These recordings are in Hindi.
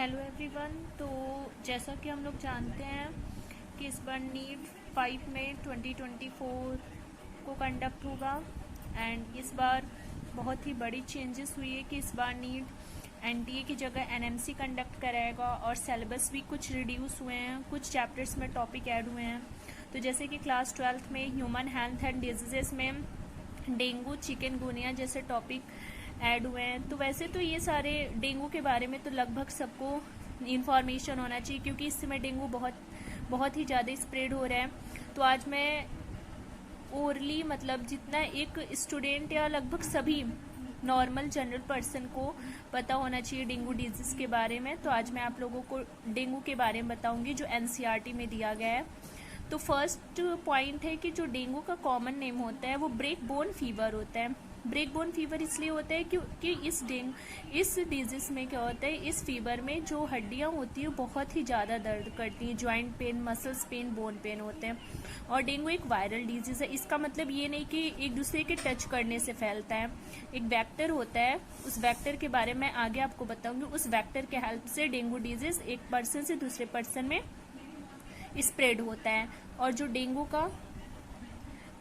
Hello everyone. तो जैसा कि हम लोग जानते हैं कि इस बार नीट 5 में 2024 को कंडक्ट होगा एंड इस बार बहुत ही बड़ी चेंजेस हुई है कि इस बार नीट एनटीए की जगह एनएमसी कंडक्ट कराएगा और सिलेबस भी कुछ रिड्यूस हुए हैं, कुछ चैप्टर्स में टॉपिक ऐड हुए हैं। तो जैसे कि क्लास 12th में ह्यूमन हेल्थ एंड डिजीजेस में डेंगू चिकनगुनिया जैसे टॉपिक ऐड हुए हैं। तो वैसे तो ये सारे डेंगू के बारे में तो लगभग सबको इन्फॉर्मेशन होना चाहिए क्योंकि इस समय डेंगू बहुत ही ज़्यादा स्प्रेड हो रहा है। तो आज मैं ओरली मतलब जितना एक स्टूडेंट या लगभग सभी नॉर्मल जनरल पर्सन को पता होना चाहिए डेंगू डिजीज़ के बारे में, तो आज मैं आप लोगों को डेंगू के बारे में बताऊंगी जो एनसीईआरटी में दिया गया है। तो फर्स्ट पॉइंट है कि जो डेंगू का कॉमन नेम होता है वो ब्रेक बोन फीवर होता है। ब्रेक बोन फीवर इसलिए होता है क्योंकि इस डिजीज में क्या होता है, इस फीवर में जो हड्डियां होती है बहुत ही ज़्यादा दर्द करती हैं, joint pain, muscles pain, bone pen होते हैं। और डेंगू एक वायरल डिजीज है। इसका मतलब ये नहीं कि एक दूसरे के टच करने से फैलता है। एक वेक्टर होता है, उस वेक्टर के बारे में आगे आपको बताऊंगी। उस वेक्टर के हेल्प से डेंगू डिजीज एक पर्सन से दूसरे पर्सन में स्प्रेड होता है। और जो डेंगू का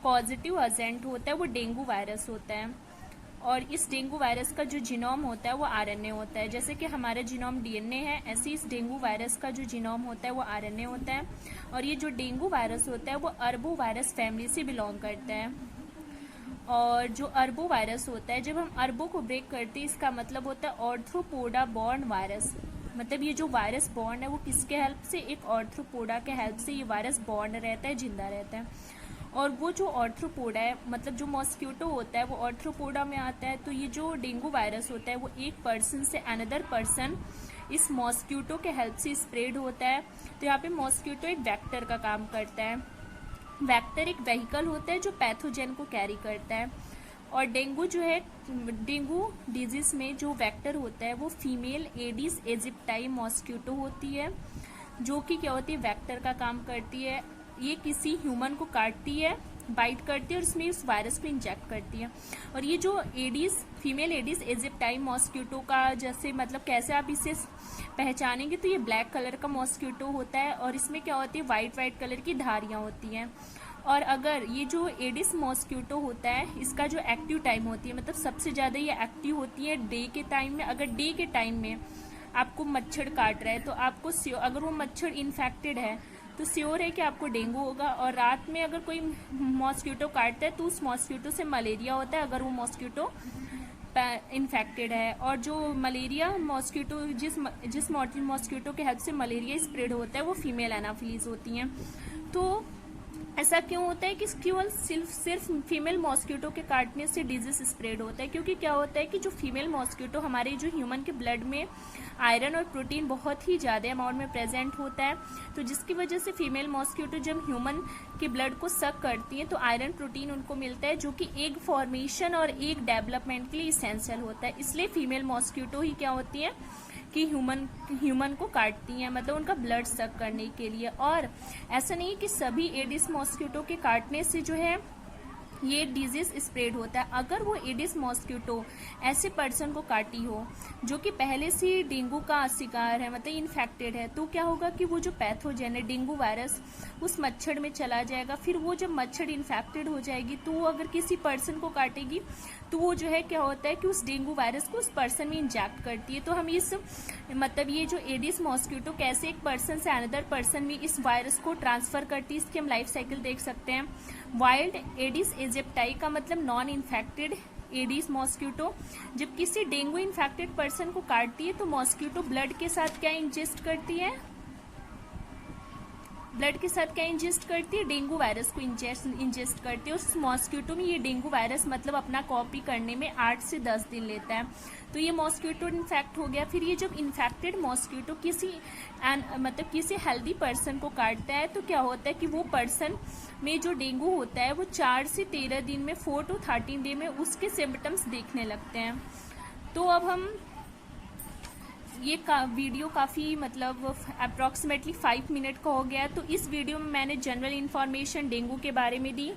पॉजिटिव एजेंट होता है वो डेंगू वायरस होता है। और इस डेंगू वायरस का जो जीनोम होता है वो आरएनए होता है। जैसे कि हमारा जीनोम डीएनए है, ऐसे इस डेंगू वायरस का जो जीनोम होता है वो आरएनए होता है। और ये जो डेंगू वायरस होता है वो अर्बो वायरस फैमिली से बिलोंग करता है। और जो अर्बो वायरस होता है, जब हम अर्बो को ब्रेक करते हैं इसका मतलब होता है ऑर्थ्रोपोडा बॉर्न वायरस। मतलब ये जो वायरस बॉर्न है वो किसके हेल्प से, एक ऑर्थ्रोपोडा के हेल्प से ये वायरस बॉर्न रहता है, जिंदा रहता है। और वो जो ऑर्थ्रोपोडा है, मतलब जो मॉस्क्यूटो होता है वो ऑर्थ्रोपोडा में आता है। तो ये जो डेंगू वायरस होता है वो एक पर्सन से अनदर पर्सन इस मॉस्क्यूटो के हेल्प से स्प्रेड होता है। तो यहाँ पे मॉस्क्यूटो एक वेक्टर का काम करता है। वेक्टर एक व्हीकल होता है जो पैथोजेन को कैरी करता है। और डेंगू जो है, डेंगू डिजीज में जो वेक्टर होता है वो फीमेल एडिस एजिप्टाई मॉस्क्यूटो होती है, जो कि क्या होती है, वेक्टर का काम करती है। ये किसी ह्यूमन को काटती है, बाइट करती है और उसमें उस वायरस को इंजेक्ट करती है। और ये जो Aedes, female Aedes aegypti mosquito का जैसे मतलब कैसे आप इसे पहचानेंगे, तो ये ब्लैक कलर का मॉस्क्यूटो होता है और इसमें क्या होती है, वाइट कलर की धारियां होती हैं। और अगर ये जो एडिस मॉस्क्यूटो होता है इसका जो एक्टिव टाइम होती है, मतलब सबसे ज़्यादा ये एक्टिव होती है डे के टाइम में। अगर डे के टाइम में आपको मच्छर काट रहा है तो आपको अगर वो मच्छर इन्फेक्टेड है तो श्योर है कि आपको डेंगू होगा। और रात में अगर कोई मॉस्क्यूटो काटता है तो उस मॉस्क्यूटो से मलेरिया होता है, अगर वो मॉस्क्यूटो इन्फेक्टेड है। और जो मलेरिया मॉस्क्यूटो जिस मॉस्क्यूटो के हेल्प से मलेरिया स्प्रेड होता है वो फीमेल एनाफिलीज होती हैं। तो ऐसा क्यों होता है कि केवल सिर्फ फीमेल मॉस्क्यूटो के काटने से डिजीज स्प्रेड होता है? क्योंकि क्या होता है कि जो फीमेल मॉस्क्यूटो, हमारे जो ह्यूमन के ब्लड में आयरन और प्रोटीन बहुत ही ज़्यादा अमाउंट में प्रेजेंट होता है। तो जिसकी वजह से फीमेल मॉस्क्यूटो जब ह्यूमन के ब्लड को सक करती है तो आयरन प्रोटीन उनको मिलता है, जो कि एग फॉर्मेशन और एग डेवलपमेंट के लिए इसेंशियल होता है। इसलिए फीमेल मॉस्क्यूटो ही क्या होती है कि ह्यूमन को काटती हैं, मतलब उनका ब्लड सक करने के लिए। और ऐसा नहीं है कि सभी एडिस मॉस्क्यूटो के काटने से जो है ये डिजीज स्प्रेड होता है। अगर वो एडिस मॉस्क्यूटो ऐसे पर्सन को काटी हो जो कि पहले से डेंगू का शिकार है, मतलब इन्फेक्टेड है, तो क्या होगा कि वो जो पैथोजेन है डेंगू वायरस उस मच्छर में चला जाएगा। फिर वो जब मच्छर इन्फेक्टेड हो जाएगी तो वो अगर किसी पर्सन को काटेगी तो वो जो है क्या होता है कि उस डेंगू वायरस को उस पर्सन में इंजेक्ट करती है। तो हम इस मतलब ये जो एडिस मॉस्क्यूटो कैसे एक पर्सन से अनदर पर्सन में इस वायरस को ट्रांसफर करती है, इसकी हम लाइफ साइकिल देख सकते हैं। वाइल्ड एडिस एजिप्टाई का मतलब नॉन इन्फेक्टेड एडिस मॉस्क्यूटो जब किसी डेंगू इन्फेक्टेड पर्सन को काटती है तो मॉस्क्यूटो ब्लड के साथ क्या इंजेस्ट करती है, ब्लड के साथ क्या इंजेस्ट करती है, डेंगू वायरस को इंजेस्ट करती है। उस मॉस्क्यूटो में ये डेंगू वायरस मतलब अपना कॉपी करने में 8 से 10 दिन लेता है। तो ये मॉस्क्यूटो इन्फेक्ट हो गया। फिर ये जब इन्फेक्टेड मॉस्क्यूटो किसी हेल्दी पर्सन को काटता है तो क्या होता है कि वो पर्सन में जो डेंगू होता है वो 4 से 13 दिन में, 4 to 13 डे में उसके सिम्टम्स देखने लगते हैं। तो अब हम ये वीडियो काफ़ी मतलब अप्रॉक्सीमेटली 5 मिनट का हो गया है। तो इस वीडियो में मैंने जनरल इन्फॉर्मेशन डेंगू के बारे में दी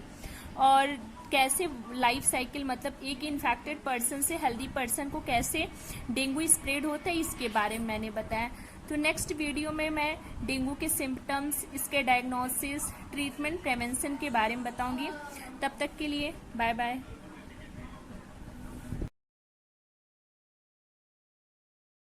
और कैसे लाइफ साइकिल, मतलब एक इन्फेक्टेड पर्सन से हेल्दी पर्सन को कैसे डेंगू स्प्रेड होता है, इसके बारे में मैंने बताया। तो नेक्स्ट वीडियो में मैं डेंगू के सिम्टम्स, इसके डायग्नोसिस, ट्रीटमेंट, प्रिवेंशन के बारे में बताऊंगी। तब तक के लिए बाय बाय।